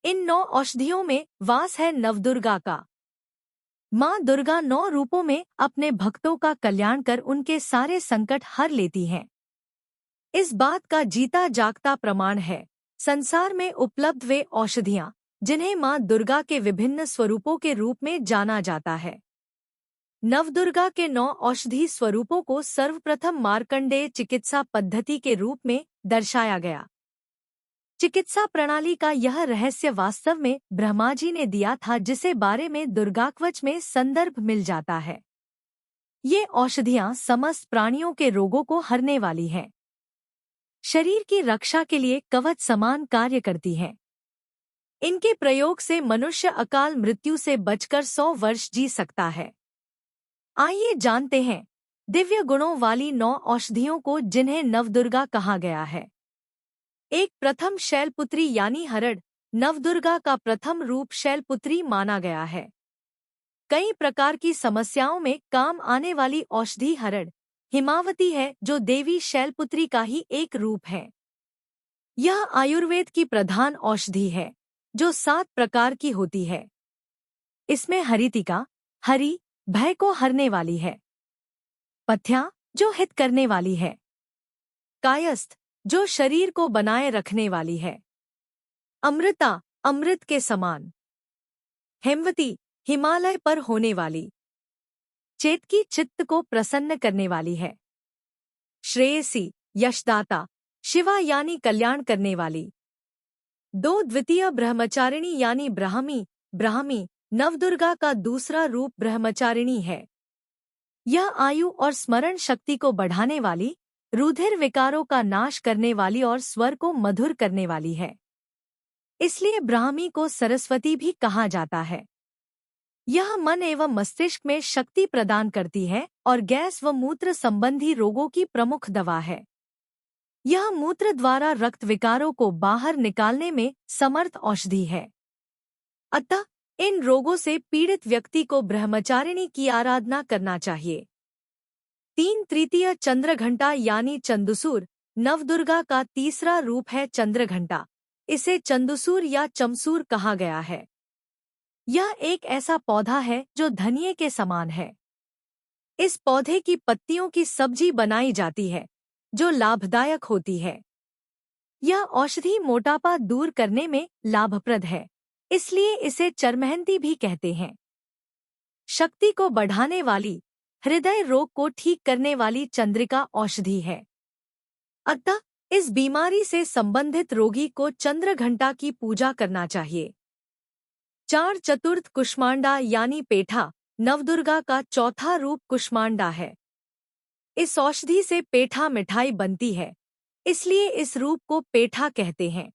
इन 9 औषधियों में वास है नवदुर्गा का। माँ दुर्गा 9 रूपों में अपने भक्तों का कल्याण कर उनके सारे संकट हर लेती हैं। इस बात का जीता जागता प्रमाण है संसार में उपलब्ध वे औषधियाँ जिन्हें माँ दुर्गा के विभिन्न स्वरूपों के रूप में जाना जाता है। नवदुर्गा के 9 औषधि स्वरूपों को सर्वप्रथम मार्कंडेय चिकित्सा पद्धति के रूप में दर्शाया गया। चिकित्सा प्रणाली का यह रहस्य वास्तव में ब्रह्मा जी ने दिया था, जिसे बारे में दुर्गाकवच में संदर्भ मिल जाता है। ये औषधियाँ समस्त प्राणियों के रोगों को हरने वाली हैं। शरीर की रक्षा के लिए कवच समान कार्य करती हैं। इनके प्रयोग से मनुष्य अकाल मृत्यु से बचकर 100 वर्ष जी सकता है। आइए जानते हैं दिव्य गुणों वाली 9 औषधियों को जिन्हें नवदुर्गा कहा गया है। एक प्रथम शैलपुत्री यानी हरड़। नवदुर्गा का प्रथम रूप शैलपुत्री माना गया है। कई प्रकार की समस्याओं में काम आने वाली औषधि हरड़ हिमावती है, जो देवी शैलपुत्री का ही एक रूप है। यह आयुर्वेद की प्रधान औषधि है, जो 7 प्रकार की होती है। इसमें हरितिका, हरि, भय को हरने वाली है। पथ्या, जो हित करने वाली है। कायस्थ, जो शरीर को बनाए रखने वाली है। अमृता, अमृत के समान। हेमवती, हिमालय पर होने वाली। चेतकी, चित्त को प्रसन्न करने वाली है। श्रेयसी, यशदाता, शिवा यानी कल्याण करने वाली। 2 द्वितीय ब्रह्मचारिणी यानी ब्राह्मी। ब्राह्मी नवदुर्गा का दूसरा रूप ब्रह्मचारिणी है। यह आयु और स्मरण शक्ति को बढ़ाने वाली, रुधिर विकारों का नाश करने वाली और स्वर को मधुर करने वाली है। इसलिए ब्राह्मी को सरस्वती भी कहा जाता है। यह मन एवं मस्तिष्क में शक्ति प्रदान करती है और गैस व मूत्र संबंधी रोगों की प्रमुख दवा है। यह मूत्र द्वारा रक्त विकारों को बाहर निकालने में समर्थ औषधि है। अतः इन रोगों से पीड़ित व्यक्ति को ब्रह्मचारिणी की आराधना करना चाहिए। 3 तृतीय चंद्रघंटा यानी चंदुसूर। नवदुर्गा का तीसरा रूप है चंद्रघंटा। इसे चंदुसूर या चमसूर कहा गया है। यह एक ऐसा पौधा है जो धनिये के समान है। इस पौधे की पत्तियों की सब्जी बनाई जाती है, जो लाभदायक होती है। यह औषधि मोटापा दूर करने में लाभप्रद है, इसलिए इसे चरमहंती भी कहते हैं। शक्ति को बढ़ाने वाली, हृदय रोग को ठीक करने वाली चंद्रिका औषधि है। अतः इस बीमारी से संबंधित रोगी को चंद्रघंटा की पूजा करना चाहिए। 4 चतुर्थ कुष्मांडा यानी पेठा। नवदुर्गा का चौथा रूप कुष्मांडा है। इस औषधि से पेठा मिठाई बनती है, इसलिए इस रूप को पेठा कहते हैं।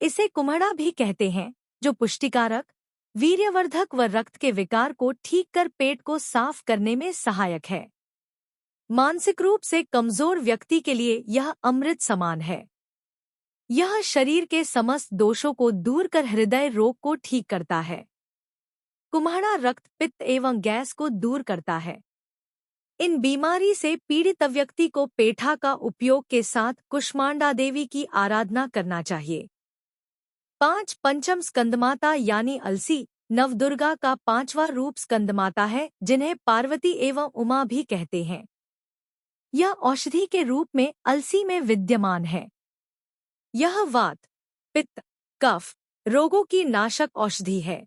इसे कुम्हड़ा भी कहते हैं, जो पुष्टिकारक, वीर्यवर्धक व रक्त के विकार को ठीक कर पेट को साफ करने में सहायक है। मानसिक रूप से कमजोर व्यक्ति के लिए यह अमृत समान है। यह शरीर के समस्त दोषों को दूर कर हृदय रोग को ठीक करता है। कुम्हड़ा रक्त, पित्त एवं गैस को दूर करता है। इन बीमारी से पीड़ित व्यक्ति को पेठा का उपयोग के साथ कुष्मांडा देवी की आराधना करना चाहिए। 5 पंचम स्कंदमाता यानी अलसी। नवदुर्गा का 5वां रूप स्कंदमाता है, जिन्हें पार्वती एवं उमा भी कहते हैं। यह औषधि के रूप में अलसी में विद्यमान है। यह वात, पित्त, कफ रोगों की नाशक औषधि है।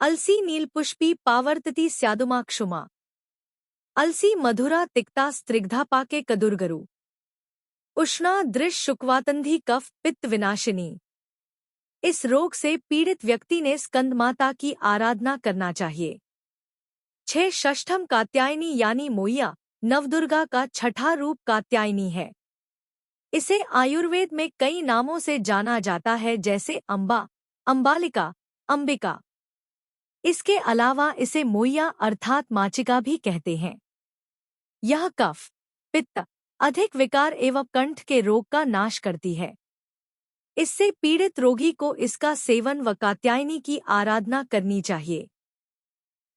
अलसी नीलपुष्पी पावर्तती स्यादुमाक्षुमा। अलसी मधुरा तिक्ता स्त्रिग्धा पाके कदुर्गरु। उष्णा दृश शुक्वातंधी कफ पित्त विनाशिनी। इस रोग से पीड़ित व्यक्ति ने स्कंदमाता की आराधना करना चाहिए। 6 षष्ठम कात्यायनी यानी मोइया। नवदुर्गा का 6ठा रूप कात्यायनी है। इसे आयुर्वेद में कई नामों से जाना जाता है, जैसे अम्बा, अम्बालिका, अंबिका। इसके अलावा इसे मोइया अर्थात माचिका भी कहते हैं। यह कफ, पित्त, अधिक विकार एवं कंठ के रोग का नाश करती है। इससे पीड़ित रोगी को इसका सेवन व कात्यायनी की आराधना करनी चाहिए।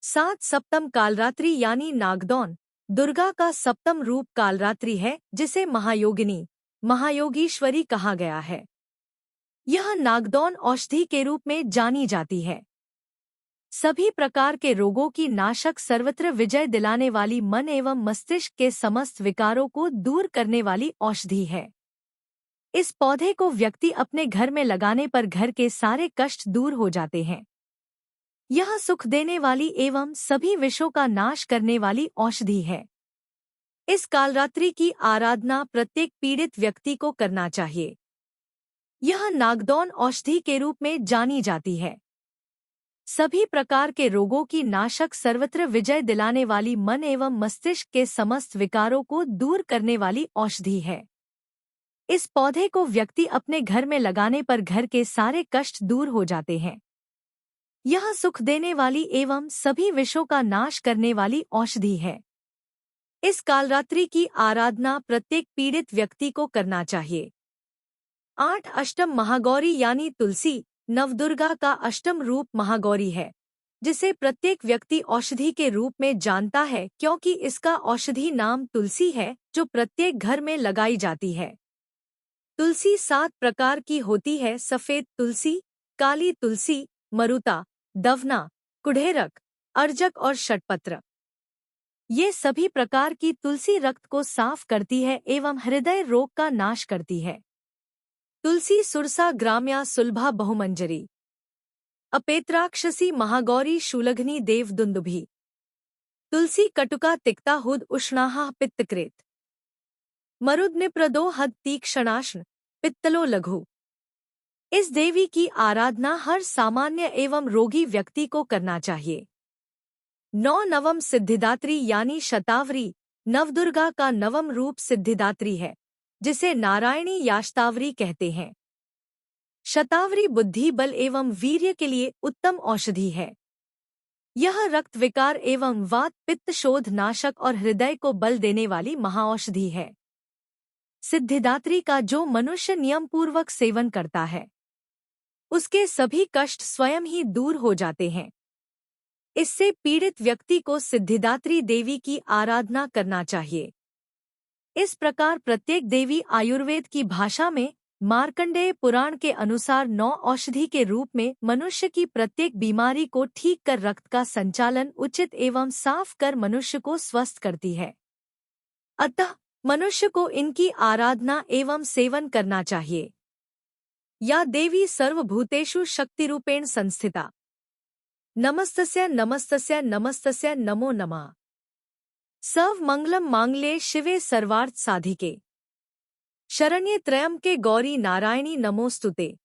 7 सप्तम कालरात्रि यानी नागदौन। दुर्गा का 7वां रूप कालरात्रि है, जिसे महायोगिनी, महायोगीश्वरी कहा गया है। यह नागदौन औषधि के रूप में जानी जाती है। सभी प्रकार के रोगों की नाशक, सर्वत्र विजय दिलाने वाली, मन एवं मस्तिष्क के समस्त विकारों को दूर करने वाली औषधि है। इस पौधे को व्यक्ति अपने घर में लगाने पर घर के सारे कष्ट दूर हो जाते हैं। यह सुख देने वाली एवं सभी विषों का नाश करने वाली औषधि है। इस कालरात्रि की आराधना प्रत्येक पीड़ित व्यक्ति को करना चाहिए। यह नागदौन औषधि के रूप में जानी जाती है। सभी प्रकार के रोगों की नाशक, सर्वत्र विजय दिलाने वाली, मन एवं मस्तिष्क के समस्त विकारों को दूर करने वाली औषधि है। इस पौधे को व्यक्ति अपने घर में लगाने पर घर के सारे कष्ट दूर हो जाते हैं। यह सुख देने वाली एवं सभी विषों का नाश करने वाली औषधि है। इस कालरात्रि की आराधना प्रत्येक पीड़ित व्यक्ति को करना चाहिए। 8 अष्टम महागौरी यानी तुलसी नवदुर्गा का अष्टम रूप महागौरी है, जिसे प्रत्येक व्यक्ति औषधि के रूप में जानता है, क्योंकि इसका औषधि नाम तुलसी है, जो प्रत्येक घर में लगाई जाती है। तुलसी 7 प्रकार की होती है: सफेद तुलसी, काली तुलसी, मरुता, दवना, कुढ़ेरक, अर्जक और षटपत्र। ये सभी प्रकार की तुलसी रक्त को साफ करती है एवं हृदय रोग का नाश करती है। तुलसी सुरसा ग्राम्या सुलभा बहुमंजरी, अपेत्राक्षसी महागौरी शूलघ्नी देव दुंदुभी। तुलसी कटुका तिक्ता हुद उष्णाहा पित्तकृत, मरुद्निप्रदो हद तीक्ष्णाश्न पित्तलो लघु। इस देवी की आराधना हर सामान्य एवं रोगी व्यक्ति को करना चाहिए। 9 नवम सिद्धिदात्री यानी शतावरी नवदुर्गा का नवम रूप सिद्धिदात्री है, जिसे नारायणी याश्तावरी कहते हैं। शतावरी बुद्धि, बल एवं वीर्य के लिए उत्तम औषधि है। यह रक्त विकार एवं वात पित्त शोध नाशक और हृदय को बल देने वाली महाऔषधि है। सिद्धिदात्री का जो मनुष्य नियम पूर्वक सेवन करता है, उसके सभी कष्ट स्वयं ही दूर हो जाते हैं। इससे पीड़ित व्यक्ति को सिद्धिदात्री देवी की आराधना करना चाहिए। इस प्रकार प्रत्येक देवी आयुर्वेद की भाषा में मार्कंडेय पुराण के अनुसार 9 औषधि के रूप में मनुष्य की प्रत्येक बीमारी को ठीक कर रक्त का संचालन उचित एवं साफ कर मनुष्य को स्वस्थ करती है। अतः मनुष्य को इनकी आराधना एवं सेवन करना चाहिए। या देवी सर्वभूतेषु शक्तिरूपेण संस्थिता, नमस्तस्यै नमस्तस्यै नमस्तस्यै नमो नमः। सर्व मंगलम मांगल्ये शिवे सर्वार्थ साधिके, शरण्ये त्र्यंबके गौरी नारायणी नमोस्तुते।